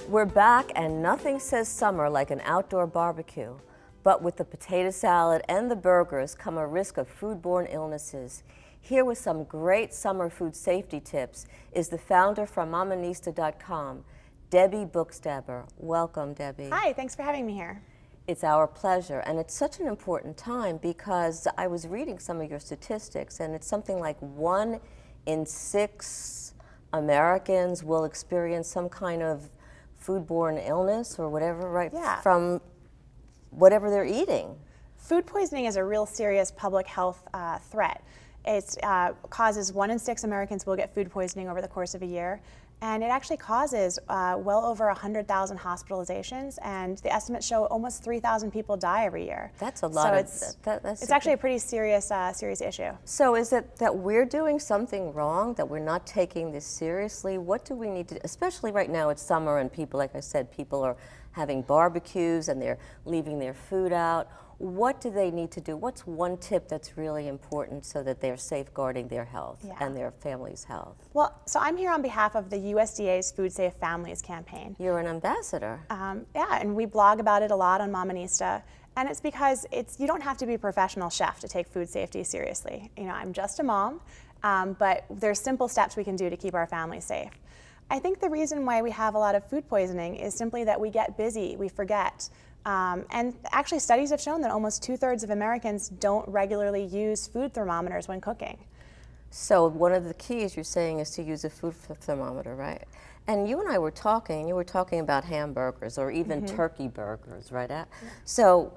We're back, and nothing says summer like an outdoor barbecue. But with the potato salad and the burgers come a risk of foodborne illnesses. Here with some great summer food safety tips is the founder from Mamonista.com, Debbie Buchstaber. Welcome, Debbie. Hi, thanks for having me here. It's our pleasure, and it's such an important time because I was reading some of your statistics, and it's something like 1 in 6 Americans will experience some kind of foodborne illness or whatever, right? Yeah. From whatever they're eating. Food poisoning is a real serious public health threat. It causes 1 in 6 Americans will get food poisoning over the course of a year, and it actually causes well over 100,000 hospitalizations, and the estimates show almost 3,000 people die every year. That's a lot. It's actually a pretty serious issue. So is it that we're doing something wrong, that we're not taking this seriously? What do we need to, especially right now it's summer and people, like I said, people are having barbecues and they're leaving their food out. What do they need to do? What's one tip that's really important so that they're safeguarding their health and their family's health? Well, so I'm here on behalf of the USDA's Food Safe Families campaign. You're an ambassador. Yeah, and we blog about it a lot on Mamonista. And it's because you don't have to be a professional chef to take food safety seriously. You know, I'm just a mom, but there's simple steps we can do to keep our families safe. I think the reason why we have a lot of food poisoning is simply that we get busy, we forget. And actually studies have shown that almost 2/3 of Americans don't regularly use food thermometers when cooking. So one of the keys you're saying is to use a food thermometer, right? And you and I were talking, you were talking about hamburgers or even turkey burgers, right? So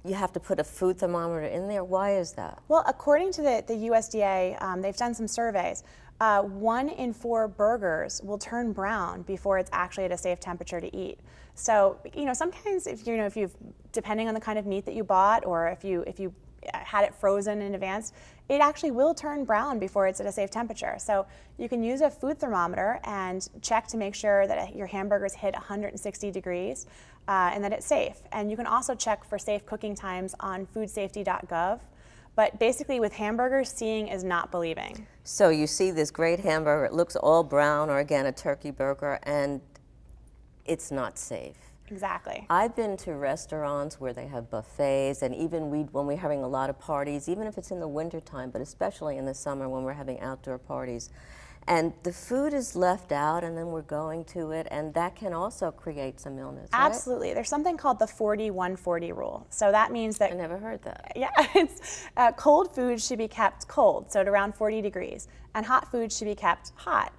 you have to put a food thermometer in there. Why is that? Well, according to the USDA, they've done some surveys. 1 in 4 burgers will turn brown before it's actually at a safe temperature to eat. So, you know, sometimes if you've, depending on the kind of meat that you bought, or if you had it frozen in advance, it actually will turn brown before it's at a safe temperature. So you can use a food thermometer and check to make sure that your hamburgers hit 160 degrees and that it's safe. And you can also check for safe cooking times on foodsafety.gov. But basically with hamburgers, seeing is not believing. So you see this great hamburger, it looks all brown, or again a turkey burger, and it's not safe. Exactly. I've been to restaurants where they have buffets, and even when we're having a lot of parties, even if it's in the wintertime, but especially in the summer when we're having outdoor parties, and the food is left out and then we're going to it, and that can also create some illness, right? Absolutely. There's something called the 40-140 rule. So that means that... I never heard that. Yeah, it's cold food should be kept cold, so at around 40 degrees, and hot food should be kept hot.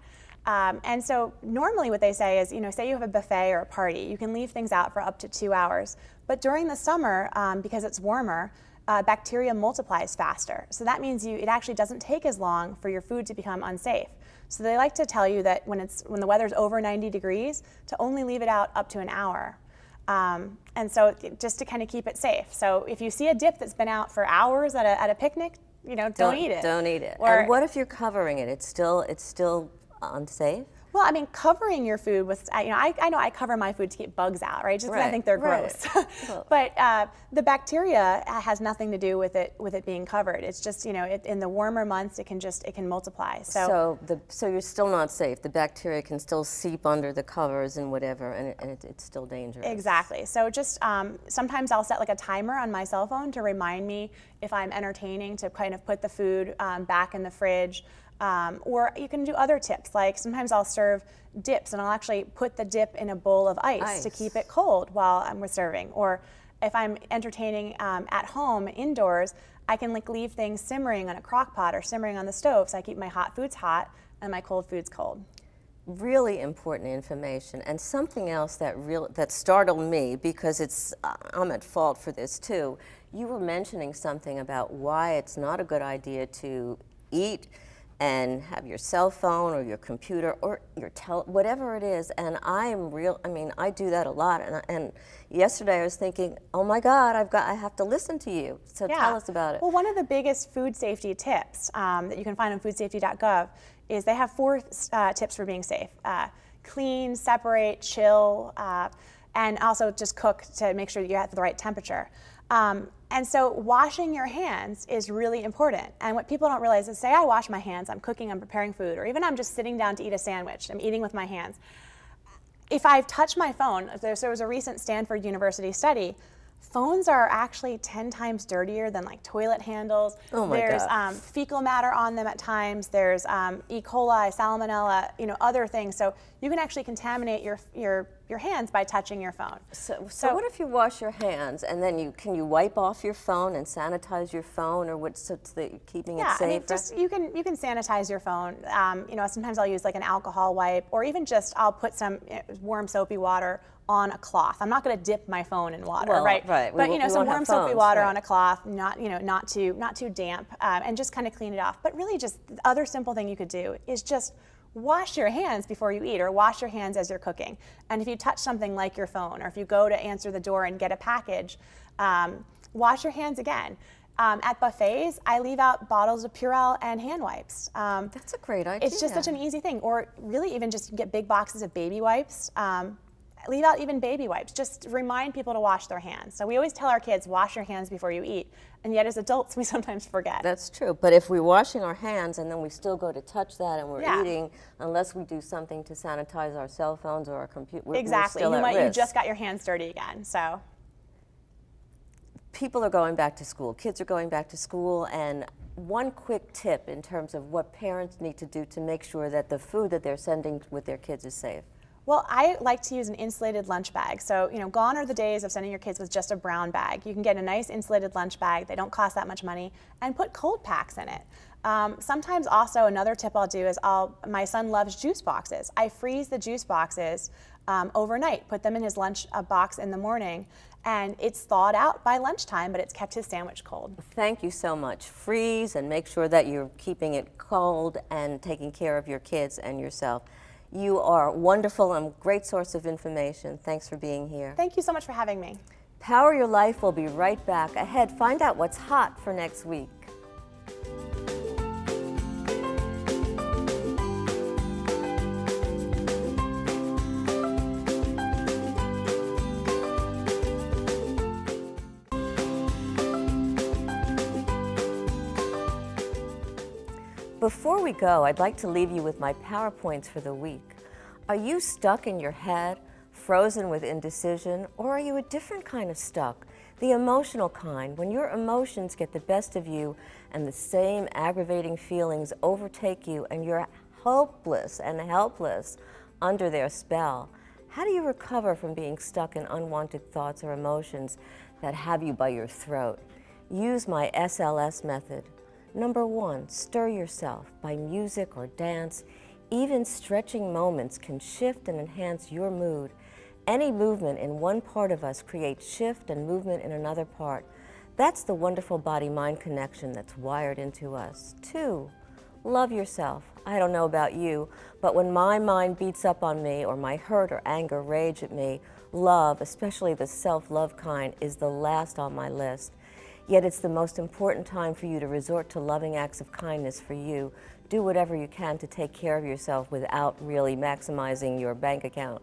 And so normally what they say is, you know, say you have a buffet or a party, you can leave things out for up to 2 hours. But during the summer, because it's warmer, bacteria multiplies faster. So that means it actually doesn't take as long for your food to become unsafe. So they like to tell you that when the weather's over 90 degrees, to only leave it out up to an hour. And so just to kind of keep it safe. So if you see a dip that's been out for hours at a picnic, you know, don't eat it. Don't eat it. Or, and what if you're covering it? It's still unsafe? Well, I mean, covering your food with, you know I cover my food to keep bugs out, right? Just because I think they're gross. But the bacteria has nothing to do with it being covered. It's just, you know, in the warmer months, it can multiply. So you're still not safe. The bacteria can still seep under the covers and whatever, and it's still dangerous. Exactly. So just sometimes I'll set like a timer on my cell phone to remind me if I'm entertaining to kind of put the food back in the fridge. Or you can do other tips, like sometimes I'll serve dips and I'll actually put the dip in a bowl of ice to keep it cold while I'm serving. Or if I'm entertaining at home indoors, I can leave things simmering on a crock pot or simmering on the stove, so I keep my hot foods hot and my cold foods cold. Really important information, and something else that startled me, because I'm at fault for this too. You were mentioning something about why it's not a good idea to eat and have your cell phone or your computer or your whatever it is, and I do that a lot, and yesterday I was thinking, oh my God, I have to listen to you, so tell us about it. Well, one of the biggest food safety tips that you can find on foodsafety.gov is they have 4 tips for being safe. Clean, separate, chill, and also just cook to make sure that you're at the right temperature. And so washing your hands is really important. And what people don't realize is, say I wash my hands, I'm cooking, I'm preparing food, or even I'm just sitting down to eat a sandwich, I'm eating with my hands. if I've touched my phone, there was a recent Stanford University study, phones are actually 10 times dirtier than like toilet handles. Oh my There's God. fecal matter on them at times. There's E. coli, salmonella, other things. So you can actually contaminate your hands by touching your phone. So what if you wash your hands and then can you wipe off your phone and sanitize your phone, or what's keeping it safe? I mean, just you can sanitize your phone. Sometimes I'll use like an alcohol wipe, or even just I'll put some warm soapy water on a cloth. I'm not going to dip my phone in water, Well, right? right. But We some won't warm have soapy phones, water right. on a cloth, not too damp, and just kind of clean it off. But really, just the other simple thing you could do is just wash your hands before you eat, or wash your hands as you're cooking. And if you touch something like your phone, or if you go to answer the door and get a package, wash your hands again. At buffets, I leave out bottles of Purell and hand wipes. That's a great idea. It's just such an easy thing. Or really even just get big boxes of baby wipes. Leave out even baby wipes. Just remind people to wash their hands. So we always tell our kids, wash your hands before you eat. And yet as adults, we sometimes forget. That's true. But if we're washing our hands and then we still go to touch that and we're Yeah. eating, unless we do something to sanitize our cell phones or our computer, we're Exactly. still You know at what? You risk. just got your hands dirty again. So People are going back to school. Kids are going back to school, and one quick tip in terms of what parents need to do to make sure that the food that they're sending with their kids is safe. well, I like to use an insulated lunch bag. So, gone are the days of sending your kids with just a brown bag. You can get a nice insulated lunch bag. They don't cost that much money, and put cold packs in it. Sometimes also another tip I'll do is my son loves juice boxes. I freeze the juice boxes overnight, put them in his lunch box in the morning, and it's thawed out by lunchtime, but it's kept his sandwich cold. Thank you so much. Freeze and make sure that you're keeping it cold and taking care of your kids and yourself. You are wonderful and a great source of information. Thanks for being here. Thank you so much for having me. Power Your Life will be right back. Ahead, find out what's hot for next week. Before we go, I'd like to leave you with my PowerPoints for the week. Are you stuck in your head, frozen with indecision, or are you a different kind of stuck? The emotional kind, when your emotions get the best of you and the same aggravating feelings overtake you and you're hopeless and helpless under their spell. How do you recover from being stuck in unwanted thoughts or emotions that have you by your throat? Use my SLS method. Number 1, stir yourself by music or dance. Even stretching moments can shift and enhance your mood. Any movement in one part of us creates shift and movement in another part. That's the wonderful body-mind connection that's wired into us. 2, love yourself. I don't know about you, but when my mind beats up on me or my hurt or anger rage at me, love, especially the self-love kind, is the last on my list. Yet it's the most important time for you to resort to loving acts of kindness for you. Do whatever you can to take care of yourself without really maximizing your bank account.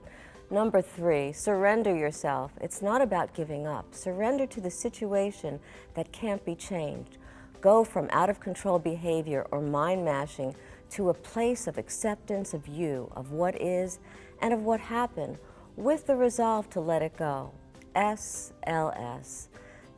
Number 3, surrender yourself. It's not about giving up. Surrender to the situation that can't be changed. Go from out-of-control behavior or mind-mashing to a place of acceptance of you, of what is, and of what happened, with the resolve to let it go. SLS.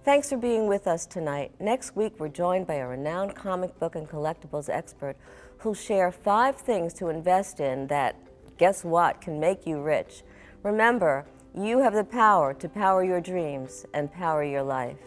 Thanks for being with us tonight. Next week, we're joined by a renowned comic book and collectibles expert who'll share 5 things to invest in that, guess what, can make you rich. Remember, you have the power to power your dreams and power your life.